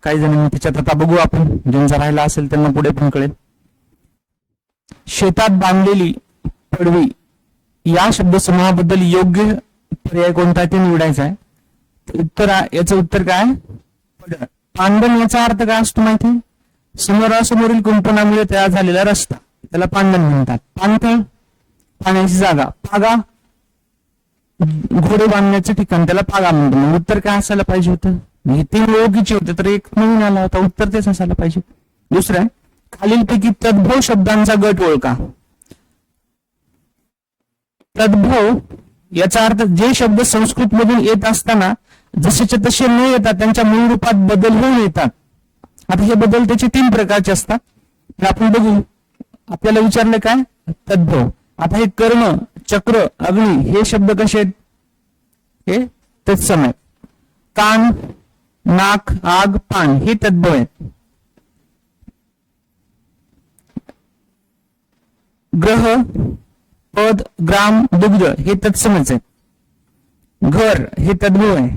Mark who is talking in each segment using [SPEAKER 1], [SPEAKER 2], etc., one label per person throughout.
[SPEAKER 1] काही जणांनी त्याच्यात आता बघू आपण, ज्यांचा राहिला असेल त्यांना पुढे पण कळेल. शेतात बांधलेली पडवी या शब्दसमूहाबद्दल योग्य पर्याय कोणता ते निवडायचा आहे. याचं उत्तर काय? पडण. पांडण याचा अर्थ काय असतो माहिती? समोरासमोरील कुंपणामुळे तयार झालेला रस्ता, त्याला पांडण म्हणतात. पाणथळ पाण्याची जागा. पागा घोडे बांधण्याचं ठिकाण, त्याला पागा म्हणतो. उत्तर काय असायला पाहिजे होतं? हे 3 ओळखीचे होते तर एक नवीन आला होता, उत्तर तेच असायला पाहिजे. दुसरं आहे, खालीलपैकी तद्भव शब्दांचा गट ओळखा. तद्भव याचा अर्थ जे शब्द संस्कृत मधून येत असताना जसेच्या तसे न येतात त्यांच्या मूळ रूपात बदल होऊन येतात. आता हे बदल त्याचे 3 प्रकारचे असतात. तर आपण बघू. आपल्याला विचारलं काय? तद्भव. आता हे कर्ण, चक्र, अग्नी हे शब्द कसे आहेत? हे तत्सम आहेत. कान, नाक, आग, पान हे तद्भव आहेत. ग्रह, पद, ग्राम, दुग्ध हे तत्समच आहेत. घर हे तद्भव आहे.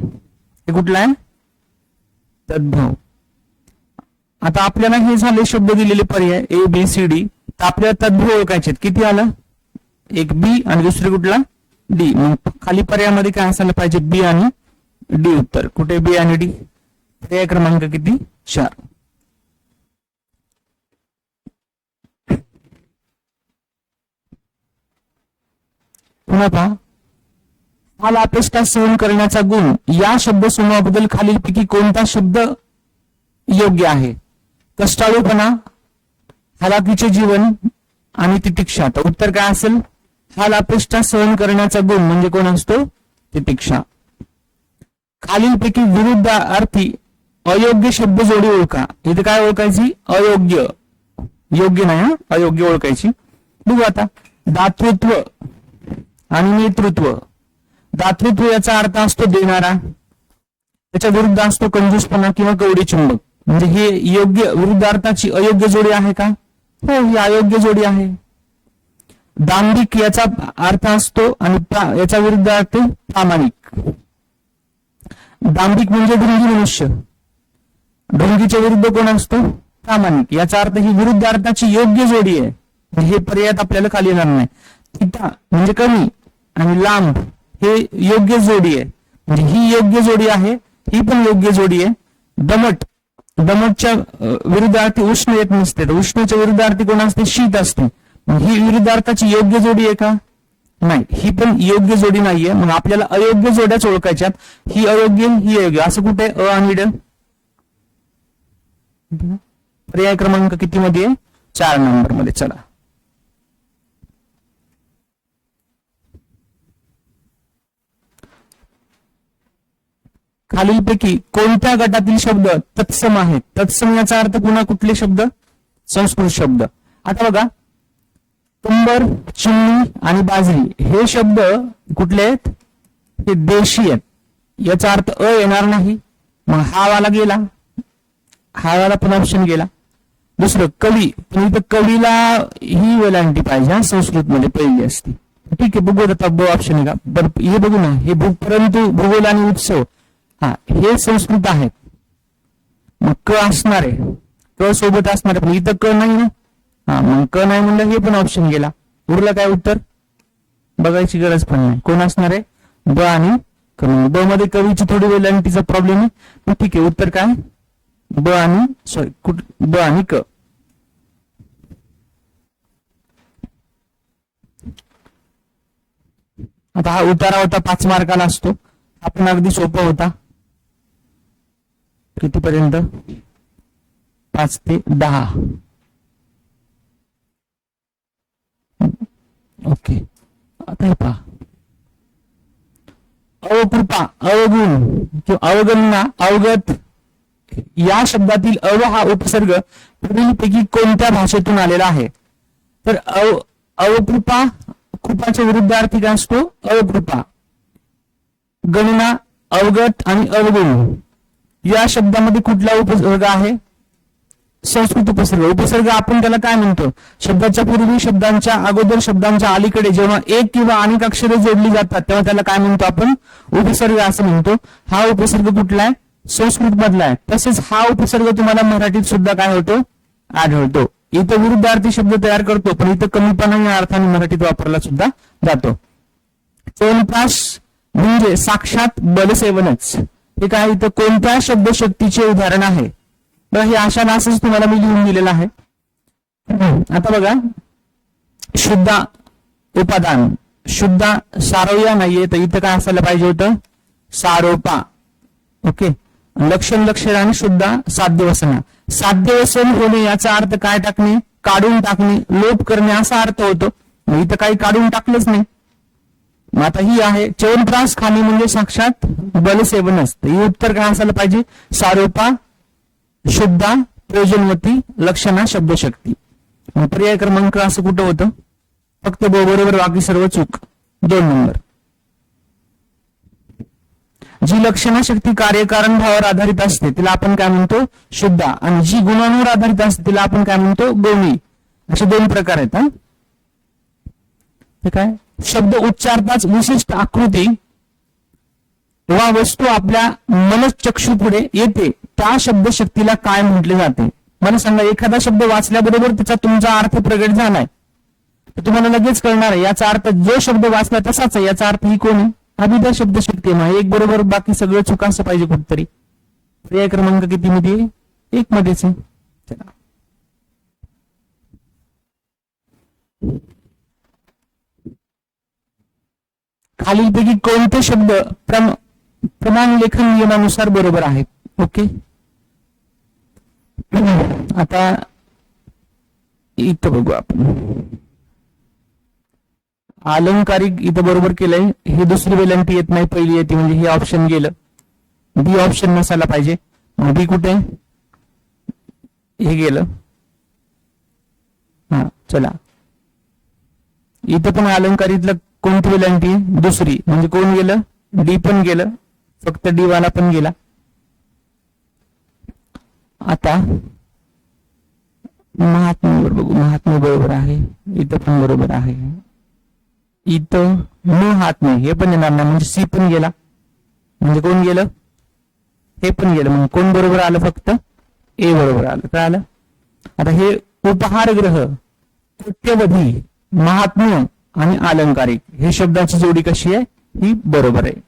[SPEAKER 1] हे कुठलं आहे? तद्भव. आता आपल्याला हे झाले शब्द दिलेले पर्याय ए बी सी डी. तर आपल्याला तद्भव ओळखायचे. किती आलं? एक बी आणि दुसरे कुठला? डी. मग खाली पर्यायामध्ये काय असायला पाहिजे? बी आणि डी उत्तर. कुठे बी आणि डी? पर्याय क्रमांक किती? 4. पुन्हा पहा. हाल अपेष्टा सहन करण्याचा गुण या शब्दसमूहाबद्दल खालीलपैकी कोणता शब्द योग्य आहे? कष्टाळूपणा, हालाकीचे जीवन आणि तितिक्षा. तर उत्तर काय असेल? हाल अपेष्टा सहन करण्याचा गुण म्हणजे कोण असतो? तितिक्षा. खालीलपैकी विरुद्ध अर्थी अयोग्य शब्द जोडी ओळखा. इथे काय ओळखायची? अयोग्य. योग्य नाही, अयोग्य ओळखायची. बघू आता. दातृत्व आणि नेतृत्व. दातृत्व याचा अर्थ असतो देणारा, त्याच्या विरुद्ध असतो कंजूसपणा किंवा कवडी चुंबक. म्हणजे हे योग्य विरुद्ध अर्थाची अयोग्य जोडी आहे का? हो, ही अयोग्य जोडी आहे. दांभिक याचा अर्थ असतो आणि याचा विरुद्ध अर्थ प्रामाणिक. दांभिक म्हणजे ढोंगी मनुष्य, ढोंगीच्या विरुद्ध कोण असतो? प्रामाणिक. याचा अर्थ ही विरुद्ध अर्थाची योग्य जोडी आहे. हे पर्यायात आपल्याला खाली येणार नाही. थिटा म्हणजे कमी आणि लांब हे योग्य जोडी आहे. म्हणजे ही योग्य जोडी आहे, ही पण योग्य जोडी आहे. दमट, दमटच्या विरुद्धार्थी उष्ण येत नसते, तर उष्णच्या विरुद्धार्थी कोण असते? शीत असते. ही विरुद्धार्थाची योग्य जोडी आहे का? नाही, ही पण योग्य जोडी नाहीये. मग आपल्याला अयोग्य जोड्याच ओळखायच्यात. ही अयोग्य, ही अयोग्य. असं कुठे अ आणि ड? पर्याय क्रमांक किती मध्ये? 4 नंबर मध्ये. चला. खालीलपैकी कोणत्या गटातील शब्द तत्सम आहेत? तत्सम याचा अर्थ पुन्हा कुठले शब्द? संस्कृत शब्द. आता बघा, कंबर, चिमणी आणि बाजरी हे शब्द कुठले आहेत? हे देशी आहेत. याचा अर्थ अ येणार नाही. मग हा वाला गेला, हा वाला पण ऑप्शन गेला. दुसरं कवी, पण इथं कवीला ही वेलांटी पाहिजे संस्कृत मध्ये पहिली असती. ठीक आहे, बघू आता ब ऑप्शन आहे का? बरं, हे बघू ना. हे परंतु भूगोल आणि उत्सव हा हे संस्कृत आहेत. मग क असणार आहे, क सोबत असणार आहे, पण इथं क नाही ना. हा, मग क नाही म्हणलं हे पण ऑप्शन गेला. उरलं काय उत्तर? बघायची गरज पण नाही. कोण असणार आहे? ब आणि क. ब मध्ये कवीची थोडी वेलांटीचा प्रॉब्लेम आहे. पण ठीक आहे, उत्तर काय? ब आणि ब आणि क. आता हा उतारा होता 5 मार्काला असतो. आपण अगदी सोपा होता. कितीपर्यंत? 5 ते 10. ओके. आता हे पहा, अवकृपा, अवगुण किंवा अवगणना, अवगत या शब्दातील अव हा उपसर्ग पुढीलपैकी कोणत्या भाषेतून आलेला आहे? तर अवकृपा, कृपाच्या विरुद्धार्थी काय असतो? अवकृपा. गणना, अवगत आणि अवगुण या शब्दामध्ये कुठला उपसर्ग आहे? संस्कृत उपसर्ग. उपसर्ग आपण त्याला काय म्हणतो? शब्दाच्या पूर्वी, शब्दांच्या अगोदर, शब्दांच्या अलीकडे जेव्हा एक किंवा अनेक अक्षरे जोडली जातात तेव्हा त्याला काय म्हणतो आपण? उपसर्ग असं म्हणतो. हा उपसर्ग कुठला आहे? संस्कृत मधला आहे. तसेच हा उपसर्ग तुम्हाला मराठीत सुद्धा काय होतो, आढळतो. इथं विरुद्धार्थी शब्द तयार करतो, पण इथं कमीपणा या अर्थाने मराठीत वापरला सुद्धा जातो. च्यवनप्राश म्हणजे साक्षात बलसेवनच. हे काय, इथं कोणत्या शब्दशक्तीचे उदाहरण आहे. तर हे अशा असंच तुम्हाला मी लिहून दिलेलं आहे. आता बघा, शुद्धा उपादान, शुद्धा सारोया नाहीये, तर इथं काय असायला पाहिजे होतं, सारोपा. ओके. लक्षण लक्षण आणि शुद्धा साध्यवसना. साध्यवसन होणे याचा अर्थ काय टाकणे, काढून टाकणे, लोप करणे असा अर्थ होतो. इथं काही काढून टाकलंच नाही. मग आता ही आहे च्यवनप्राश खाणे म्हणजे साक्षात बलसेवनच. ही उत्तर काय असायला पाहिजे, सारोपा, शुद्धा, प्रयोजनवती, लक्षणा, शब्दशक्ती. पर्याय क्रमांक असं कुठं होतं, फक्त बरोबर, बाकी सर्व चूक. 2 नंबर. जी लक्षणाशक्ती कार्यकारण भावावर आधारित असते तिला आपण काय म्हणतो, शुद्धा. आणि जी गुणांवर आधारित असते तिला आपण काय म्हणतो, गौणी. असे 2 प्रकार आहेत. हे काय, शब्द उच्चारताच विशिष्ट आकृती वा वस्तू आपल्या मनचक्षु पुढे येते त्या शब्दशक्तीला काय म्हटले जाते. मला सांगा, एखादा शब्द वाचल्याबरोबर त्याचा तुमचा अर्थ प्रगट झालाय तर तुम्हाला लगेच कळणार आहे याचा अर्थ, जो शब्द वाचला तसाच आहे, याचा अर्थ ही कोणी, अभिधा शब्दशक्ती. मग 1 बरोबर, बाकी सगळं चुका असं पाहिजे कुठतरी. पर्याय क्रमांक किती मध्ये, 1 मध्येच आहे. चला, खालीलपैकी कोणते शब्द प्रमाण लेखन नियमानुसार बरोबर आहेत. ओके. आता इथं बघू आपण, अलंकारिक इथं बरोबर केलंय. हे दुसरी वेलांटी येत नाही, पहिली येते, म्हणजे हे ऑप्शन गेलं. बी ऑप्शन नसायला पाहिजे. बी कुठे, हे गेलं. हा, चला, इथं पण अलंकारितलं कोणती वेलांटी, दुसरी, म्हणजे कोण गेलं, डी पण गेलं, फक्त डी वाला पण गेला. आता महात्म्यावर बघू, महात्म्य बरोबर आहे, इथं पण बरोबर आहे. इथं महात्म्य हे पण येणार नाही, म्हणजे सी पण गेला, म्हणजे कोण गेलं, हे पण गेलं. मग कोण बरोबर आलं, फक्त ए बरोबर आलं. काय आलं. आता हे उपहारग्रह, कोट्यवधी, महात्म्य आणि अलंकारिक हे शब्दाची जोडी कशी आहे, ही बरोबर आहे.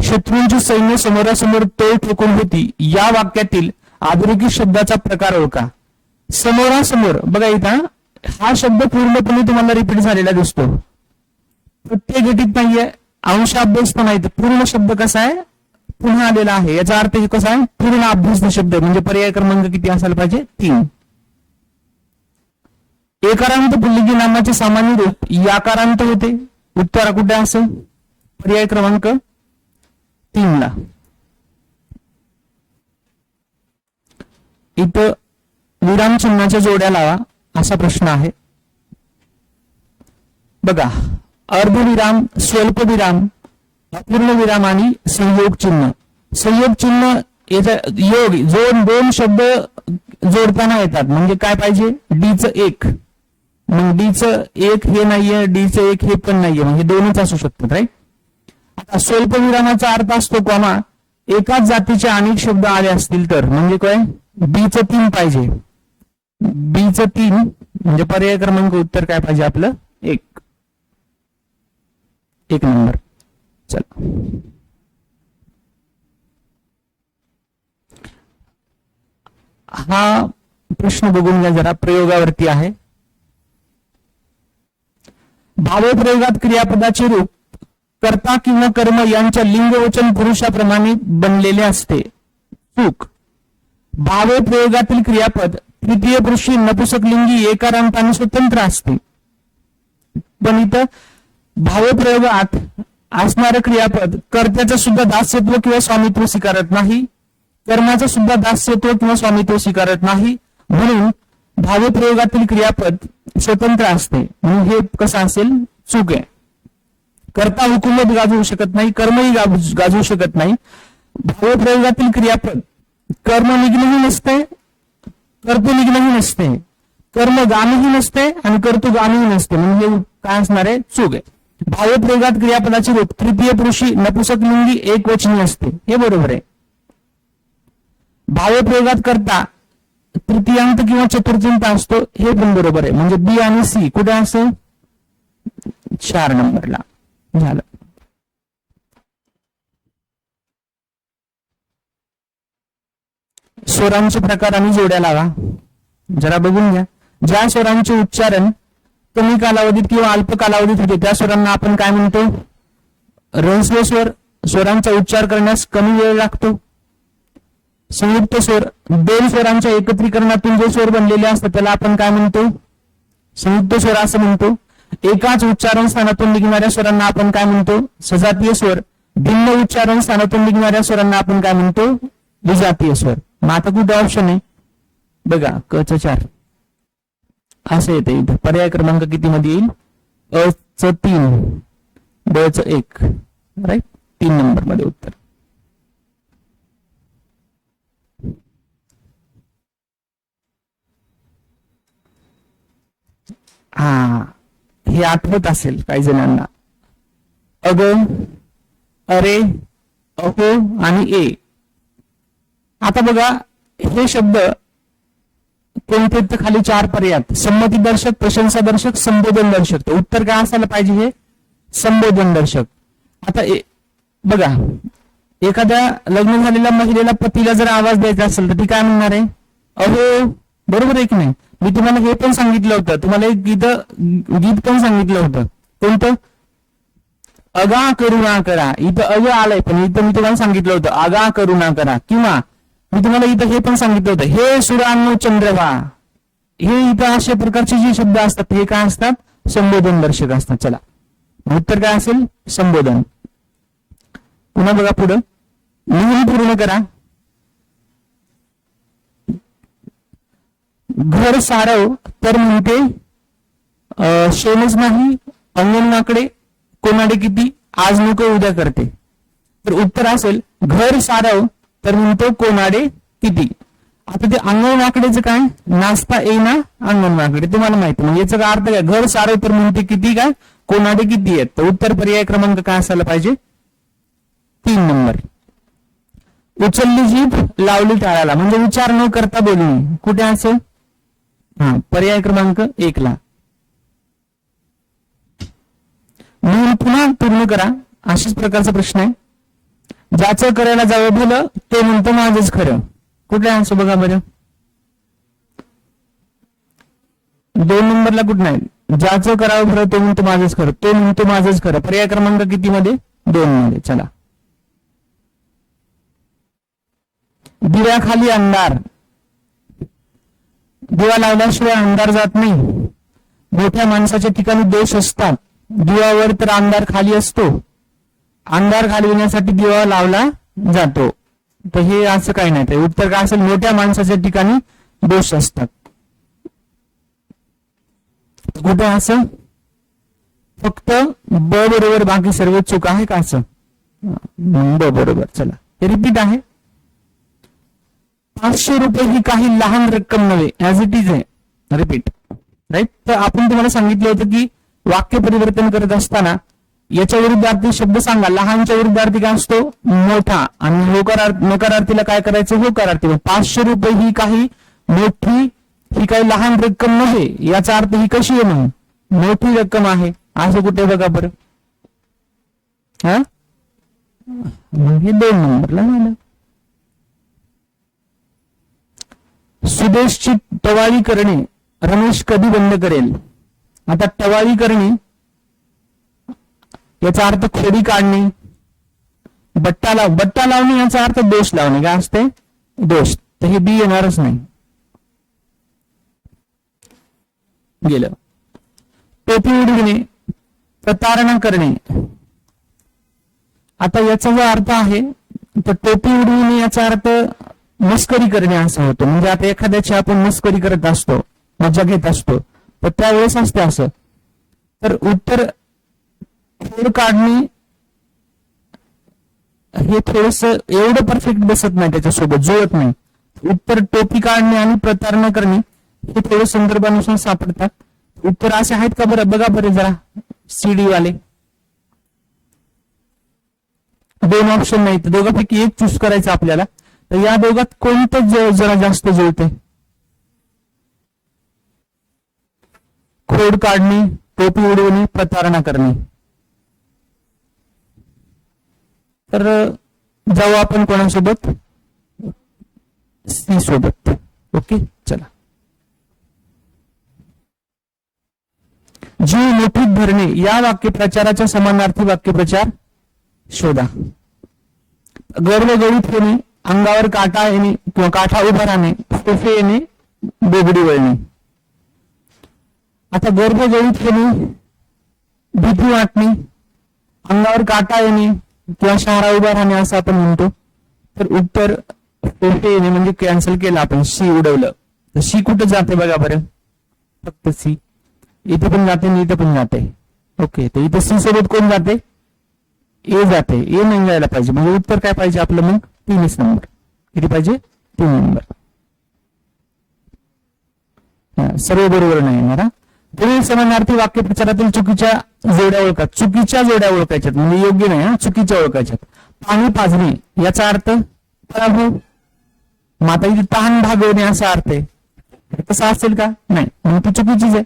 [SPEAKER 1] शत्रूंची सैन्य समोरासमोर तोल ठोकून होती या वाक्यातील अधोरेखित शब्दाचा प्रकार ओळखा. समोरासमोर बघा, इथं हा शब्द पूर्णपणे तुम्हाला रिपीट झालेला दिसतो, प्रत्येक गटीत नाहीये, अंशाभ्यास पण आहे. पूर्ण शब्द कसा आहे, पुन्हा आलेला आहे, याचा अर्थ हे कसा आहे, पूर्ण अभ्यास शब्द. म्हणजे पर्याय क्रमांक किती असायला पाहिजे, 3. एकारांत पुल्लिंगी नामाचे सामान्य रूप याकारांत होते. उत्तर कुठे असेल, पर्याय क्रमांक 3 ला. इथं विराम चिन्हाच्या जोड्या लावा असा प्रश्न आहे. बघा, अर्धविराम, स्वल्पविराम, अपूर्ण विराम आणि संयोग चिन्ह. संयोग चिन्ह योग जोड 2 शब्द जोडताना येतात. म्हणजे काय पाहिजे, डीचं 1, मग डीचं 1 हे नाहीये, डीचं 1 हे पण नाहीये, म्हणजे 2च असू शकतात, राईट. आता स्वल्पविरामाचा अर्थ असतो कॉमा. एकाच जातीचे अनेक शब्द आले असतील तर, म्हणजे काय, बीचं 3 पाहिजे, बीचं 3, म्हणजे पर्याय क्रमांक उत्तर काय पाहिजे आपलं, 1 नंबर. चला, हा प्रश्न बघून घ्या जरा, प्रयोगावरती आहे. भावप्रयोगात क्रियापदाचे रूप कर्ता किंवा कर्म यांच्या लिंगवचन पुरुषाप्रमाणे बनलेले असते. चूक. भावप्रयोगातील क्रियापद तृतीय पुरुषी नपुसकलिंगी एकारांताने स्वतंत्र असते. पण इथं भावप्रयोगात असणारं क्रियापद कर्त्याचं सुद्धा दास्यत्व किंवा स्वामित्व स्वीकारत नाही, कर्माचं सुद्धा दास्यत्व किंवा स्वामित्व स्वीकारत नाही. म्हणून भावप्रयोगातील क्रियापद स्वतंत्र असते. म्हणून हे कसं असेल, चूक आहे. कर्ता हुकूमत गाजवू शकत नाही, कर्मही गाजवू शकत नाही. भावप्रयोगातील क्रियापद कर्म निघणंही नसते, कर्तृ निघणंही नसते, कर्म गाणंही नसते आणि कर्तृ गाणंही नसते. म्हणून हे काय असणार आहे, चूक आहे. भावप्रयोगात क्रियापदाचे रूप तृतीय पुरुषी नपुंसकलिंगी एकवचनी असते, हे बरोबर आहे. भावप्रयोगात करता तृतीयांत किंवा चतुर्थ्यांत असतो, हे पण बरोबर आहे. म्हणजे बी आणि सी कुठे असेल? 4 नंबरला. झालं. स्वरांचे प्रकार आणि जोड्या लावा. जरा बघून घ्या. ज्या स्वरांचे उच्चारण कमी कालावधीत किंवा अल्प कालावधीत होते त्या स्वरांना आपण काय म्हणतो? ऱ्हस्व स्वर. स्वरांचा उच्चार करण्यास कमी वेळ लागतो. संयुक्त स्वर, दोन स्वरांच्या एकत्रीकरणातून जे स्वर बनलेले असतात त्याला आपण काय म्हणतो? संयुक्त स्वर असं म्हणतो. एकाच उच्चारण स्थानातून निघणाऱ्या स्वरांना आपण काय म्हणतो? सजातीय स्वर. भिन्न उच्चारण स्थानातून निघणाऱ्या स्वरांना आपण काय म्हणतो? विजातीय स्वर. मग आता कुठे ऑप्शन आहे बघा? क च 4 असं येते. इथं पर्याय क्रमांक किती मध्ये येईल? अ च 3, ब च 1, राईट. 3 नंबर मध्ये उत्तर. हा, हे आठवत असेल काही जणांना. अग, अरे, अहो आणि ए. आता बघा हे शब्द कोणते? तर खाली 4 पर्यायात संमतीदर्शक, प्रशंसादर्शक, संबोधन दर्शक. तर उत्तर काय असायला पाहिजे? हे संबोधन दर्शक. आता बघा, एखाद्या लग्न झालेल्या महिलेला पतीला जर आवाज द्यायचा असेल तर ती काय म्हणणार आहे? अहो. बरोबर आहे की नाही? मी तुम्हाला हे पण सांगितलं होतं, तुम्हाला एक गीत पण सांगितलं होतं. कोणतं? अगा करुणा करा. इथं अग आलंय पण इथं मी तुम्हाला सांगितलं होतं अगा करुणा करा. किंवा मी तुम्हाला इथं हे पण सांगितलं होतं, हे सुरांनो चंद्रवा. हे इथं अशा प्रकारचे जे शब्द असतात हे काय असतात? संबोधन दर्शक असतात. चला, उत्तर काय असेल? संबोधन. पुन्हा बघा पुढं, लिहून पूर्ण करा. घर सारव तर म्हणते शेणच नाही, अंगणाकडे कोणाडे किती, आज नको उद्या करते. तर उत्तर असेल घर सारव तर म्हणतो कोणाडे किती. आता ते अंगणाकडेच काय? नाचता येईना अंगणाकडे. तुम्हाला माहिती, म्हणजे याचा काय अर्थ काय? घर सारव तर म्हणते किती, काय कोणाडे किती आहेत. तर उत्तर पर्याय क्रमांक काय असायला पाहिजे? 3 नंबर. उचलली जीभ लावली टाळाला, म्हणजे विचार न करता बोलणे. कुठे असेल? हा, पर्याय क्रमांक 1 ला. म्हणून पुन्हा पूर्ण करा. अशाच प्रकारचा प्रश्न आहे. ज्याचं करायला जावं भलं ते म्हणतो माझंच खरं. कुठे असं बघा बरं? 2 नंबरला कुठं नाही? ज्याचं करावं भलं तो म्हणतो माझंच खरं. तो म्हणतो माझंच खरं. पर्याय क्रमांक किती मध्ये? 2 मध्ये. चला. दिव्याखाली अंधार. दिवा लावल्याशिवाय अंधार जात नाही. मोठ्या माणसाच्या ठिकाणी दोष असतात. दिवावर तर अंधार खाली असतो. अंधार घालविण्यासाठी दिवा लावला जातो. तर हे असं काही नाही. तर उत्तर काय असेल? मोठ्या माणसाच्या ठिकाणी दोष असतात. कुठे असं? फक्त ब बरोबर, बाकी सर्व चूक आहे का? असं ब बरोबर. चला, हे रिपीट आहे. 500 रुपये ही काही लहान रक्कम नव्हे. ऍज इट इज आहे. Repeat, right. तर आपण तुम्हाला सांगितलं होतं की वाक्य परिवर्तन करत असताना याच्या विरुद्धार्थी शब्द सांगा. लहानच्या विरुद्धार्थी काय असतो? मोठा. आणि नकारार्थीला काय करायचं? होकारार्थी. 500 रुपये ही काही मोठी, ही काही लहान रक्कम नव्हे. याचा अर्थ ही कशी आहे? म्हणून मोठी रक्कम आहे. असं कुठे बघा बरं? हा, हे 2 नंबरला झालं. सुदेशची टवाळी करणे रमेश कधी बंद करेल? आता टवाळी करणे याचा अर्थ खोडी काढणे. बट्टा लावणे याचा अर्थ दोष लावणे. काय असते? दोष. तर हे बी येणारच नाही. गेलं. टोपी उडविणे प्रतारणा करणे. आता याचा जो अर्थ आहे तर टोपी उडविणे याचा अर्थ मस्करी करणे असं होतं. म्हणजे आता एखाद्याची आपण मस्करी करत असतो, मजा घेत असतो, तर त्यावेळेस असते असं. तर उत्तर खोड काढणे हे थोडस एवढं परफेक्ट बसत नाही, त्याच्यासोबत जुळत नाही. उत्तर टोपी काढणे आणि प्रतारणा करणे हे थोडं संदर्भानुसार सापडतात. उत्तर असे आहेत का बरं? बघा बरे जरा सीडी वाले. दोन ऑप्शन नाहीत, दोघांपैकी एक चूज करायचं आपल्याला. तर या दोघात कोणतं जरा जास्त जुळते? खोड काढणे, टोपी उडवणे, प्रतारणा करणे. तर जाऊ आपण कोणासोबत? सी सोबत. ओके, चला. जीव मुठीत धरणे या वाक्यप्रचाराच्या समानार्थी वाक्यप्रचार शोधा. गर्भगळीत येणे, अंगावर काटा येणे किंवा काठा उभा राहणे, फोफे येणे, बोबडी वळणे. आता गर्भगळीत येणे, भीती वाटणे, अंगावर काटा येणे किंवा शहारा उभा राहणे असं आपण म्हणतो. तर उत्तर फोफे येणे म्हणजे कॅन्सल केलं आपण, सी उडवलं. तर सी कुठं जाते बघा बरं, फक्त सी. इथे पण जाते आणि इथे पण जाते. ओके, तर इथे सी सोबत कोण जाते? ए जाते. ए नाही जायला पाहिजे, म्हणजे उत्तर काय पाहिजे आपलं मग? 3 नंबर. किती पाहिजे? 3 नंबर. सर्व बरोबर नाही येणार. पुढील समानार्थी वाक्यप्रचारातील चुकीच्या जोड्या ओळखा. चुकीच्या जोड्या ओळखायच्यात, म्हणजे योग्य नाही, चुकीच्या ओळखायच्यात. पाणी पाजणे याचा अर्थ पराभव. माता इथे तहान भागवणे असा अर्थ आहे. तसा असेल का? नाही, मग ती चुकीचीच आहे.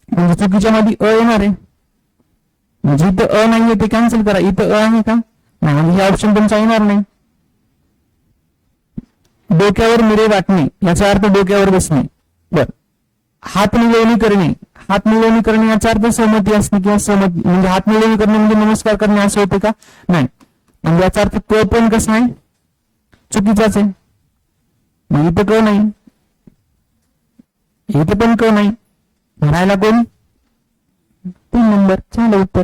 [SPEAKER 1] म्हणजे चुकीच्या मध्ये अ येणार आहे, म्हणजे इथं अ नाहीये ते कॅन्सल करा. इथं अ आहे का? नाही, म्हणजे हे ऑप्शन तुमचा येणार नाही. डोक्यावर मिरे वाटणे याचा अर्थ डोक्यावर बसणे. बर. हात मिळवणी करणे, हात मिळवणी करणे याचा अर्थ सहमती असणे किंवा सहमती, म्हणजे हात मिळवणी करणे म्हणजे नमस्कार करणे असं होते का? नाही, म्हणजे याचा अर्थ क पण कसं आहे? चुकीचाच आहे. मग इथं क नाही, इथं पण क नाही, राहायला कोण? 3 नंबर. चांगलं उत्तर.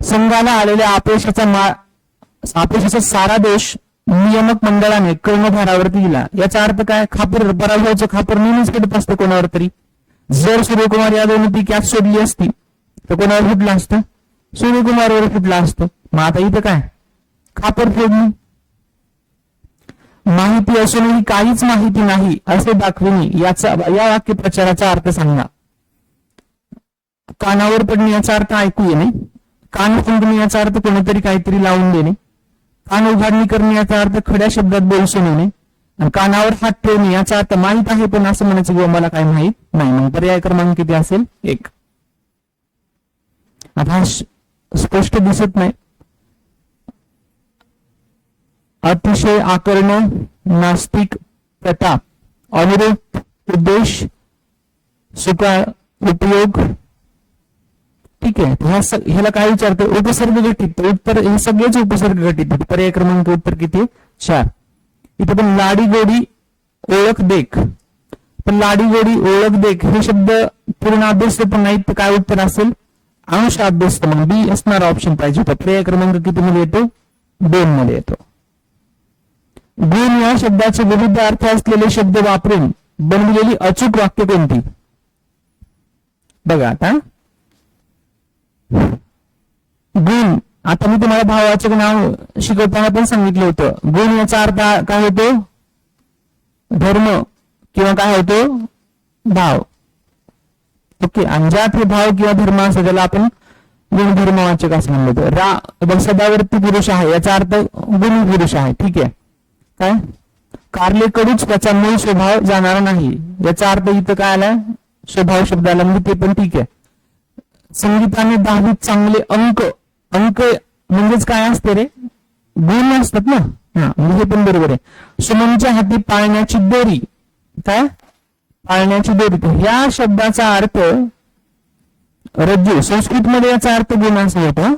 [SPEAKER 1] संघाला आलेल्या अपयशाचा सारा दोष नियामक मंडळाने कर्णधारावरती दिला. याचा अर्थ काय? खापर, पराभवाचं खापर नेहमीच पडत असतं कोणावर तरी. जर सूर्यकुमार यादवने ती कॅच सोडली असती तर कोणावर फुटलं असतं? सूर्यकुमारवर फुटलं असतं. मग आता इथं काय? खापर फोडणी. माहिती असूनही काहीच माहिती नाही असे दाखविणे या वाक्यप्रचाराचा अर्थ सांगा. कानावर पडणे याचा अर्थ ऐकू येणे, कान फुंकणे याचा अर्थ कोणीतरी काहीतरी लावून देणे, कान उघडणी करणे याचा अर्थ खड्या शब्दात बोलसून येणे, आणि कानावर हात ठेवणे याचा अर्थ माहित आहे पण असं म्हणायचं किंवा मला काय माहित नाही. मग पर्याय क्रमांक किती असेल? 1. आता स्पष्ट दिसत नाही. अतिशय आकर्ण, नास्तिक, प्रताप, अनुरूप, उद्देश, सुकाळ, उपयोग. ठीक आहे, ह्याला काय विचारतं? उपसर्ग घटित. उत्तर हे सगळेच उपसर्ग घटित. पर्याय क्रमांक उत्तर किती? 4. इथे पण लाडी गोडी ओळख देख, पण लाडी गोडी ओळख देख हे शब्द पूर्ण अभ्यास पण नाहीत. तर काय उत्तर असेल? अंश अभ्यास. मग बी असणार ऑप्शन पाहिजे होता. पर्याय क्रमांक किती मध्ये येतो? 2 मध्ये येतो. गुण या शब्दाचे विविध अर्थ असलेले शब्द वापरून बनविलेली अचूक वाक्य कोणती? बघा आता गुण. आता मी तुम्हाला भावाचे नाव शिकवताना पण सांगितलं होतं. गुण याचा अर्थ काय होतो? धर्म किंवा काय होतो? भाव. ओके, आणि ज्यात हे भाव किंवा धर्म असतो त्याला आपण गुणधर्मवाचक असं म्हणलं होतं. सदावर्ती पुरुष आहे याचा अर्थ गुणी पुरुष आहे. ठीक आहे. काय? कारले कडूच त्याचा मूळ स्वभाव जाणारा नाही याचा अर्थ इथं काय आलाय? स्वभाव शब्द आला, म्हणजे ते पण ठीक आहे. संगीताने 10वीत चांगले अंक. अंक म्हणजेच काय असते रे? गुण असतात ना. म्हणजे हे पण बरोबर आहे. सुमनच्या हाती पाळण्याची दोरी. काय? पाळण्याची दोरी. ह्या शब्दाचा अर्थ रज्जू. संस्कृत मध्ये याचा अर्थ गुण असं होतं,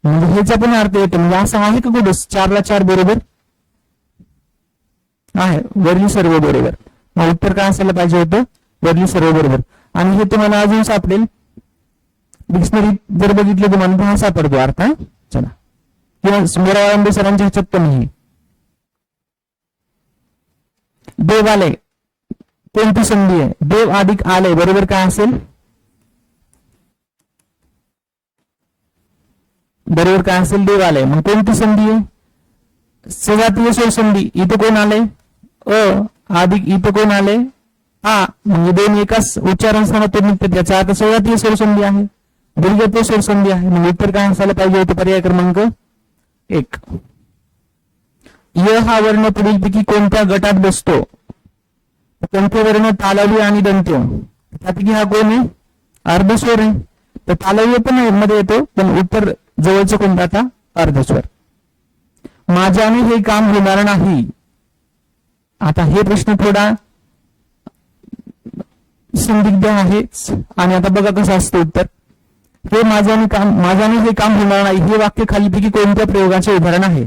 [SPEAKER 1] म्हणजे ह्याचा पण अर्थ येतो. म्हणजे असं आहे का कुठं? 4 ला 4 बरोबर आहे. वरली सर्व बरोबर. मग उत्तर काय असायला पाहिजे होतं? वरली सर्व बरोबर. आणि हे तुम्हाला अजून सापडेल डिक्शनरीत जर बघितलं तुम्हाला हा सापडतो अर्थ. चला, किंवा मोरावाळंबे सरांच्या ह्याच्यात पण आहे. देव आले कोणती संधी आहे? देव अधिक आले बरोबर काय असेल? बरोबर काय असेल? देव आले. मग कोणती संधी आहे? सजातीय सोयसंधी. इथं कोण आले? अ अधिक इथं कोण आले? आ. म्हणजे दोन एकाच उच्चारण स्थानातून निघतात. त्याचा अर्थ सजातीय सोयसंधी आहे. दीर्घत्व स्वरसंधी आहे. म्हणजे उत्तर काय असायला पाहिजे होतं? पर्याय क्रमांक 1. य हा वर्ण पुढीलपैकी कोणत्या गटात बसतो? कंठवर्ण, तालव्य आणि दंत्य. त्यापैकी हा कोण आहे? अर्धस्वर आहे. तर तालव्य पण मध्ये येतो, पण उत्तर जवळचं कोणतं आता? अर्धस्वर. माझ्याने हे काम होणार नाही. आता हे प्रश्न थोडा संदिग्ध आहे. आणि आता बघा कसं असतं उत्तर. हे माझ्याने हे काम होणार नाही हे वाक्य खालीपैकी कोणत्या प्रयोगाचे उदाहरण आहे?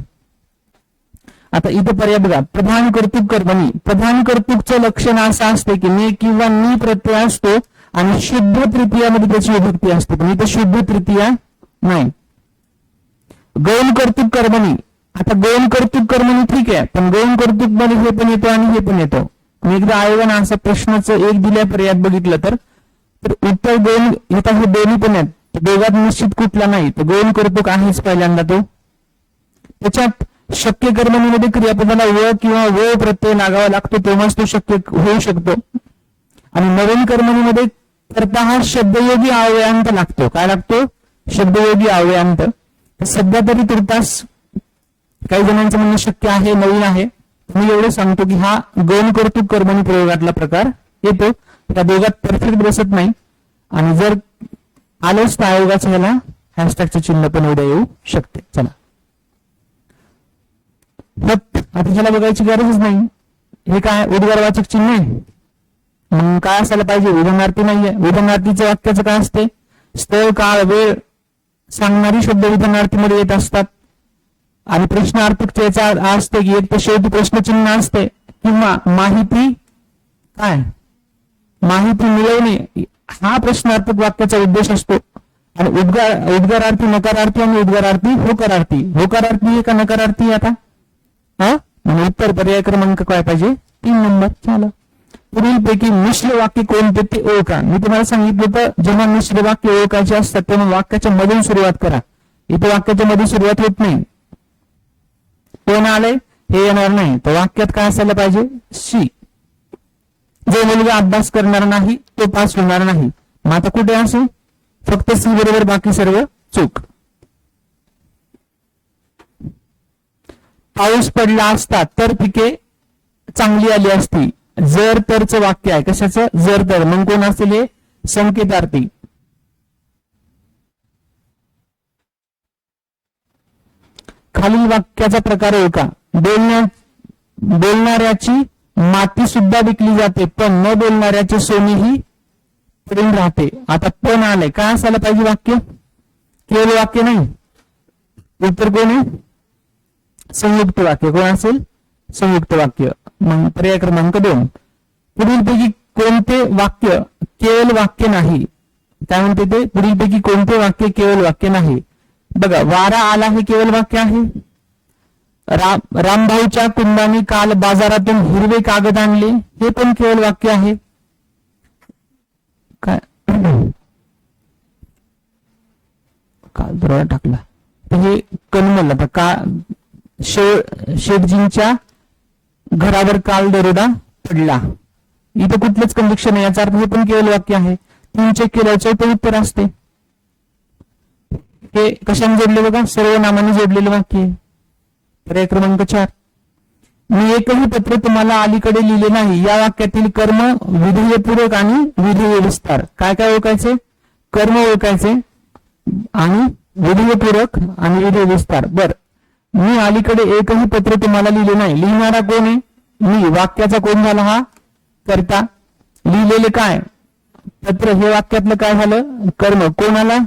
[SPEAKER 1] आता इथं पर्याय बघा. प्रधान कर्तृक कर्मणी. प्रधान कर्तृकचं लक्षण असं असते की ने किंवा नी प्रत्यय असतो आणि शुद्ध तृतीयामध्ये त्याची विभक्ती असते, पण इथं शुद्ध तृतीया नाही. गौण कर्तृक कर्मणी. आता गौण कर्तृक कर्मणी ठीक आहे, पण गौण कर्तृक मध्ये हे पण येतो आणि हे पण येतो. एकदा आयोगाने असं प्रश्नाचं एक दिल्या पर्यायात बघितलं तर उत्तर गौण येतात, हे दोन्ही पण आहेत. दोघात निश्चित कुठला नाही, तर गौण कर्तृक आहेच पहिल्यांदा तो. त्याच्यात शक्य कर्मणीमध्ये क्रियापदाला व किंवा व प्रत्यय लागावा लागतो, तेव्हाच तो शक्य होऊ शकतो. आणि नवीन कर्मणीमध्ये करता हा शब्दयोगी अव्ययांत लागतो. काय लागतो? शब्दयोगी अव्ययांत. सध्या तरी तुर्तास काही जणांचं म्हणणं शक्य आहे, नवीन आहे. मी एवढं सांगतो की हा गौण कर्तृक कर्मणी प्रयोगातला प्रकार येतो. त्या दोघात परफेक्ट बसत नाही, आणि जर आलोच तर आयोगाचं ह्याला हॅशटॅगचं चिन्ह पण उद्या येऊ शकते. चला, आता ह्याला बघायची गरजच नाही. हे काय उद्गारवाचक चिन्ह आहे, मग काय असायला पाहिजे? उदाहरणार्थी नाहीये. उदाहरणार्थीचं वाक्याचं काय असते? स्थळ, काळ, वेळ सांगणारी शब्द उदाहरणार्थीमध्ये येत असतात. आणि प्रश्नार्थक असते की एक तर शेवटी प्रश्नचिन्ह असते, किंवा माहिती काय माहिती मिळवणे हा प्रश्नार्थक वाक्याचा उद्देश असतो. आणि उद्गारार्थी नकारार्थी आणि उद्गारार्थी होकारार्थी. होकारार्थी आहे का नकारार्थी? आता म्हणजे उत्तर पर्याय क्रमांक काय पाहिजे? 3 नंबर. चला, पुढीलपैकी मिश्र वाक्य कोणते ते ओळखा. मी तुम्हाला सांगितलं होतं जेव्हा मिश्र वाक्य ओळखायचे असतात तेव्हा वाक्याच्या मधून सुरुवात करा. इथे वाक्याच्या मध्ये सुरुवात होत नाही. कोण आलंय हे येणार नाही, तर वाक्यात काय असायला पाहिजे? सी. जो मुलगा अभ्यास करणार नाही तो पास होणार नाही. मग आता कुठे असेल? फक्त सी बरोबर, बाकी सर्व चूक. पाऊस पडला असता तर पिके चांगली आली असती. जर तरचं वाक्य आहे. कशाचं? जर तर. मग कोण असेल हे? संकेतार्थी. खालील वाक्याचा प्रकार ओळखा. बोलणाऱ्याची माती सुद्धा विकली जाते, पण न बोलणाऱ्याचे सोनेही पडून राहते. आता पण आलंय, काय असायला पाहिजे वाक्य? केवळ वाक्य नाही. उत्तर कोण आहे? संयुक्त वाक्य. कोण असेल? संयुक्त वाक्य. मग पर्याय क्रमांक 2. पुढीलपैकी कोणते वाक्य केवळ वाक्य नाही? काय म्हणते ते? पुढीलपैकी कोणते वाक्य केवळ वाक्य नाही? बघा, वारा आला हे केवळ वाक्य आहे. रामभाऊच्या कुंभाने काल बाजारातून हिरवे कागद आणले हे पण केवळ वाक्य आहे. काय काल दरोडा टाकला हे कनमल. आता का शेठजींच्या घरावर काल दरोडा पडला, इथं कुठलंच कंडिक्शन नाही. याचा अर्थ हे पण केवळ वाक्य आहे. 3 चेक केल्याचं ते उत्तर असते. हे कशाने जोडले? बघा, सर्वनामाने जोडलेले वाक्य. पर्याय क्रमांक 4. मी एकही पत्र तुम्हाला अलीकडे लिहिले नाही. या वाक्यातील कर्म, विधेयपूरक आणि विधेय विस्तार. काय काय ओळखायचे? कर्म ओळखायचे आणि विधेयपूरक आणि विधेय विस्तार. बर, मी अलीकडे एकही पत्र तुम्हाला लिहिले नाही. लिहिणारा कोण आहे? मी. वाक्याचा कोण झाला? हा कर्ता. लिहिलेले काय? पत्र. हे वाक्यातलं काय झालं? कर्म. कोणाला?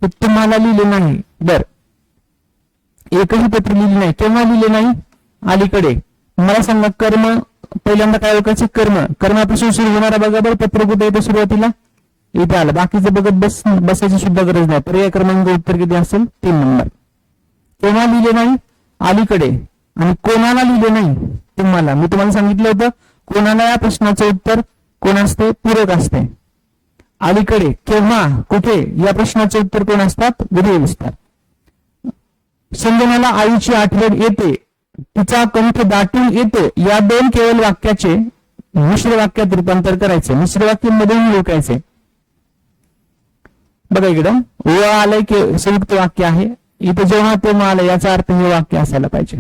[SPEAKER 1] तुम्हाला लिहिले नाही. बर, एकही पत्र लिहिले नाही. केव्हा लिहिले नाही? अलीकडे. मला सांगा, कर्म पहिल्यांदा काय ओळखायचे? कर्म. कर्मापासून सुरू होणारा बघा बरं पत्र कुठे येतं? सुरुवातीला इथे आलं. बाकीचं बघत बसायची सुद्धा गरज नाही. पर्याय क्रमांक उत्तर किती असेल? 3 नंबर. केव्हा लिहिले नाही? अलीकडे. आणि कोणाला लिहिले नाही? तुम्हाला. मी तुम्हाला सांगितलं होतं कोणाला या प्रश्नाचं उत्तर कोण असते? पूरक असते. अलीकडे, केव्हा, कुठे या प्रश्नाचे उत्तर कोण असतात? विधेय विस्तार. संजनाला आईची आठवण येते, तिचा कंठ दाटून येतो. या 2 केवळ वाक्याचे मिश्र वाक्यात रूपांतर करायचे. मिश्र वाक्य मधून ओळखायचे. बघा इकडं व आलंय की संयुक्त वाक्य आहे, इथं जेव्हा तेव्हा आलंय याचा अर्थ हे वाक्य असायला पाहिजे.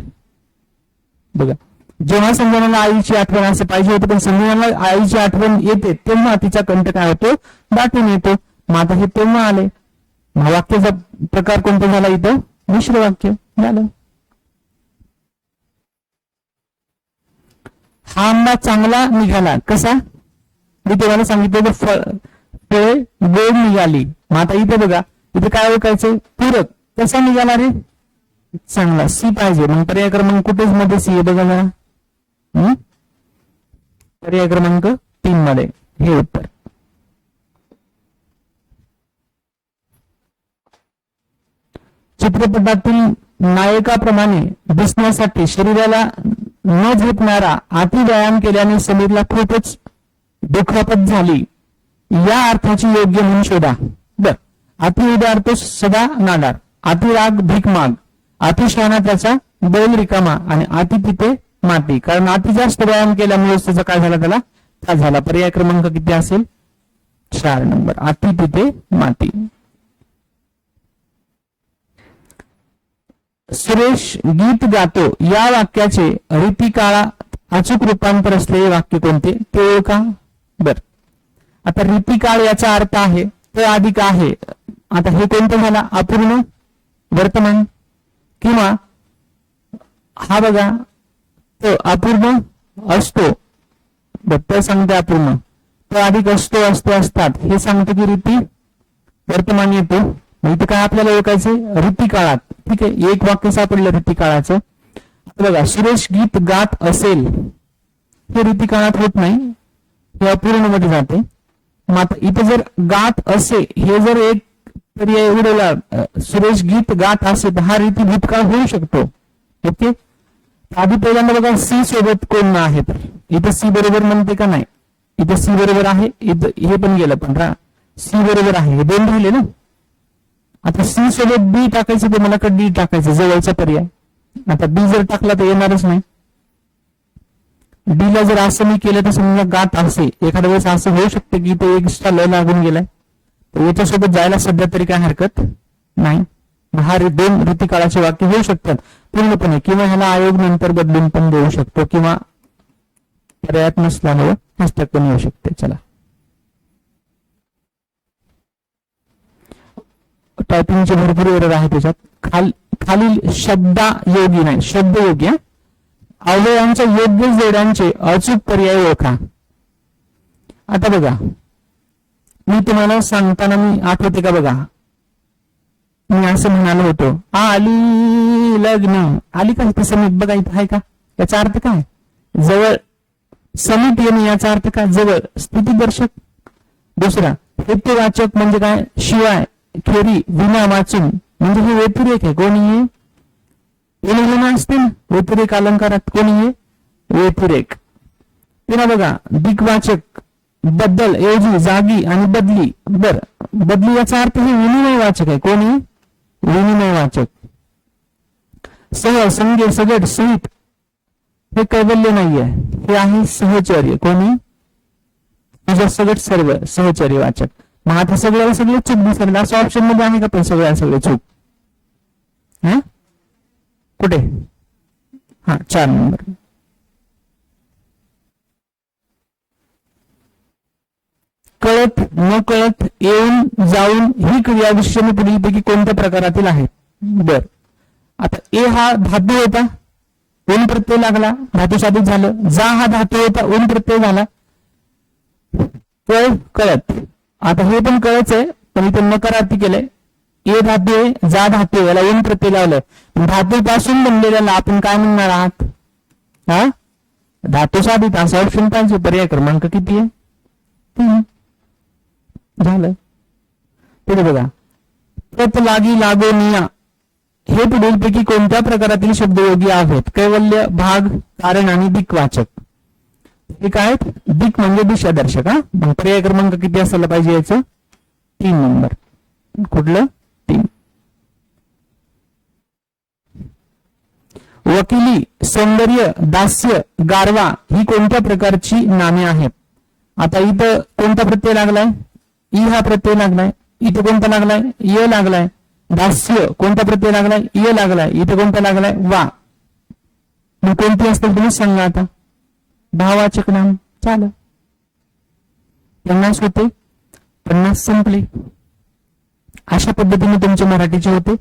[SPEAKER 1] बघा जेव्हा संजनाला आईची आठवण असं पाहिजे होतं, पण संजनाला आईची आठवण येते तेव्हा तिचा कंठ काय होतो, दाटून येतो. मग आता हे तेव्हा आले, वाक्याचा प्रकार कोणता झाला इथं, मिश्र वाक्य झालं. हा आंबा चांगला निघाला, कसा, मी तुम्हाला सांगितलं फळे गोड निघाली. मग आता इथे बघा इथे काय ओळखायचं, पूरक, कसा निघाला रे, चांगला, सी पाहिजे. मग पर्याय क्रमांक कुठेच मध्ये सी आहे बघा जरा, पर्याय क्रमांक 3 मध्ये हे उत्तर. चित्रपटातील नायकाप्रमाणे दिसण्यासाठी शरीराला न झेपणारा अति व्यायाम केल्याने समीरला खूपच दुखापत झाली, या अर्थाची योग्य म्हणून शोधा. बर, अति उदार सदा नादार, अति राग भीक माग, अति शहाणा त्याचा बैल रिकामा आणि अति पिते माती. कारण अति जास्त व्यायाम केल्यामुळे त्याचा काय झाला, त्याला त्रास झाला. पर्याय क्रमांक किती असेल, 4 नंबर, अति पिते माती. सुरेश गीत गातो या वाक्याचे रीतिकाळा अचूक रूपांतर असलेले वाक्य कोणते, ते ओळखा. बर, आता रीतिकाळ याचा अर्थ आहे तो अधिक आहे. आता हे कोणतं झाला, अपूर्ण वर्तमान, किंवा हा बघा तो अपूर्ण असतो, तर सांगते अपूर्ण, तो अधिक असतो असतो असतात, हे सांगतो की रीती वर्तमान येतो. इथे काय आपल्याला ओळखायचं, रीतिकाळात. ठीक आहे, एक वाक्य सापडलं रीतिकाळाचं. बघा सुरेश गीत गात असेल, हे रीतिकाळात होत नाही, हे अपूर्ण मध्ये जाते. मात्र इथे जर गात असे हे जर एक पर्याय उडवला, सुरेश गीत गात असे, तर हा रीती भूतकाळ होऊ शकतो. ओके, आधी पहिल्यांदा बघा सी सोबत कोण आहे, तर इथं सी बरोबर म्हणते का नाही, इथं सी बरोबर आहे, इथं हे पण गेलं, पण सी बरोबर आहे, हे 2 राहिले ना. आता सी सोबत बी टाकायचं, तुम्हाला का डी टाकायचं, जवळचा पर्याय. आता बी जर टाकला तर येणारच नाही. डी ला जर असं मी केलं तर समजा गात असे, एखाद्या वेळेस असं होऊ शकतं की तो एक्स्ट्रा ल लागून गेलाय, तर याच्यासोबत जायला सध्या तरी काय हरकत नाही. हा 2 रीतिकाळाचे वाक्य होऊ शकतात पूर्णपणे, किंवा ह्याला आयोग नंतर बदलून पण देऊ शकतो, किंवा पर्यायात नसल्यामुळे हस्तक पण येऊ शकते. चला, टायपिंगचे भरपूर एरर आहे त्याच्यात. खालील शब्दायोगी नाही, शब्दयोगी अवयवांच्या योग्य जोड्यांचे अचूक पर्याय ओळखा. आता बघा मी तुम्हाला सांगताना मी आठवते का, बघा मी असं म्हणालो होतो, आली लग्न, आली का इथे समीप, बघा इथं आहे का, याचा अर्थ काय, जवळ, समीप येणे याचा अर्थ काय, जवळ, स्थितीदर्शक. दुसरा हेतुवाचक म्हणजे काय, शिवाय, खेरी, विना, वाचून, म्हणजे हे व्यतिरेक आहे. कोणी येणं असते ना व्यतिरेक अलंकारात, कोणी व्यतिरेक. पुन्हा बघा दिग्वाचक, बद्दल, ऐवजी, जागी आणि बदली. बर, बदली याचा अर्थ हे विनिमय वाचक आहे. कोणी विनिमय वाचक. सह, संगे, सगट, सहित, हे कैवल्य नाहीये, हे आहे सहचर्य. कोणी तुझं सगट सर्व, सहचर्य वाचक. मग आता सगळ्याला सगळे चूक दिसलं, असं ऑप्शन मध्ये आहे का, पण सगळ्या सगळे चूक, हा कुठे, हा 4 नंबर. कळत न कळत, येऊन जाऊन ही क्रिया विषय पुढीलपैकी कोणत्या प्रकारातील आहे. बर, आता ए हा धातू होता, ऊन प्रत्यय लागला, धातू साधित झालं. जा हा धातू होता, ऊन प्रत्यय झाला. कळ, कळत, आता हे पण कळच आहे, पण इथे नकारार्थी केलंय. ए धातू आहे, जा धातू आहे, याला ऊन प्रत्यय लावलंय. धातू पासून बनलेल्याला आपण काय म्हणणार आहात, हा धातू साधित, असा ऑप्शन पाहिजे. पर्याय क्रमांक किती आहे, 3 झालं. पुढे बघा, प्रत, लागी, लागोनिया, हे पुढीलपैकी कोणत्या प्रकारातील शब्दयोगी आहेत. कैवल्य, भाग, कारण आणि दिक्वाचक. हे काय, दिक म्हणजे दिशादर्शक. हा पर्याय क्रमांक किती असायला पाहिजे याचं, 3 नंबर. कुठलं, 3. वकिली, सौंदर्य, दास्य, गारवा ही कोणत्या प्रकारची नामे आहेत. आता इथं कोणता प्रत्यय लागलाय, ई हा प्रत्यय लागलाय. इथे कोणता लागलाय? य लागलाय. दास्य कोणता प्रत्यय लागलाय? य लागलाय. इथे कोणता लागलाय? वा. मग कोणती असतील तुम्ही सांगा आता. भाववाचक नाम. चाल 50 होते, 50 संपले. अशा पद्धतीने तुमचे मराठीचे होते.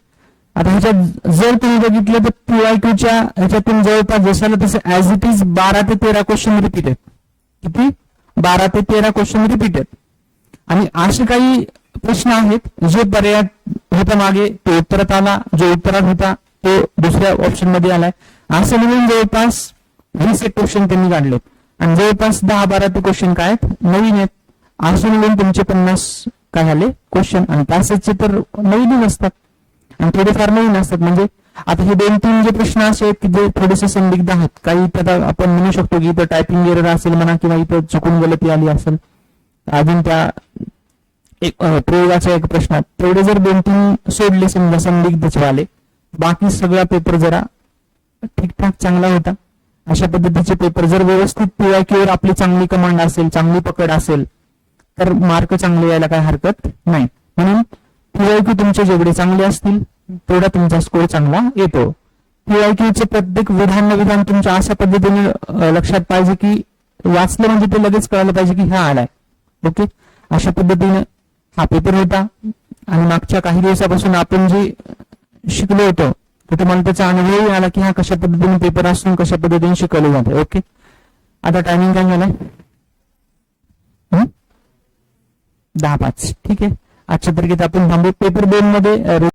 [SPEAKER 1] आता ह्याच्यात जर तुम्ही बघितलं तर PYQच्या ह्याच्यातून जवळपास जशाला तसे ऍज इट इज 12 ते 13 क्वेश्चन रिपीट आहेत. किती? 12 ते 13 क्वेश्चन रिपीट आहेत. आणि असे काही प्रश्न आहेत जे पर्याय होता मागे तो उत्तरात आला, जो उत्तरात होता तो दुसऱ्या ऑप्शन मध्ये आलाय. असं म्हणून जवळपास 20 क्वेश्चन त्यांनी काढलेत आणि जवळपास 10-12 ते क्वेश्चन काय आहेत? नवीन आहेत. असं म्हणून तुमचे 50 काय झाले क्वेश्चन. आणि पॅसेजचे तर नवीन असतात आणि थोडेफार नवीन असतात. म्हणजे आता हे 2-3 जे प्रश्न असे आहेत की जे थोडेसे संदिग्ध आहेत. काही त्याला आपण म्हणू शकतो की इथं टायपिंग एरर असेल म्हणा किंवा इथं चुकून गलती आली असेल. अजून त्या एक प्रयोगाचा एक प्रश्न तेवढे जर 2-3 सोडले समजा संदिग्धचे वाले, बाकी सगळा पेपर जरा ठीकठाक चांगला होता. अशा पद्धतीचे पेपर जर व्यवस्थित PYQ वर आपली चांगली कमांड असेल, चांगली पकड असेल तर मार्क चांगले यायला काही हरकत नाही. म्हणून PYQ तुमचे जेवढे चांगले असतील तेवढा तुमचा स्कोर चांगला येतो. PYQ चे प्रत्येक विधान तुमच्या अशा पद्धतीने लक्षात पाहिजे की वाचलं म्हणजे ते लगेच कळायला पाहिजे की हा आलाय. ओके, अशा पद्धतीने हा पेपर होता. आणि मागच्या काही दिवसापासून आपण जे शिकलो होतो तर तुम्हाला त्याचा अनुभवही आला की हा कशा पद्धतीने पेपर असून कशा पद्धतीने शिकवले जाते. ओके, आता टायमिंग काय झालाय? 10:05. ठीक आहे, आजच्या तारखेत आपण थांबू. पेपर 2 मध्ये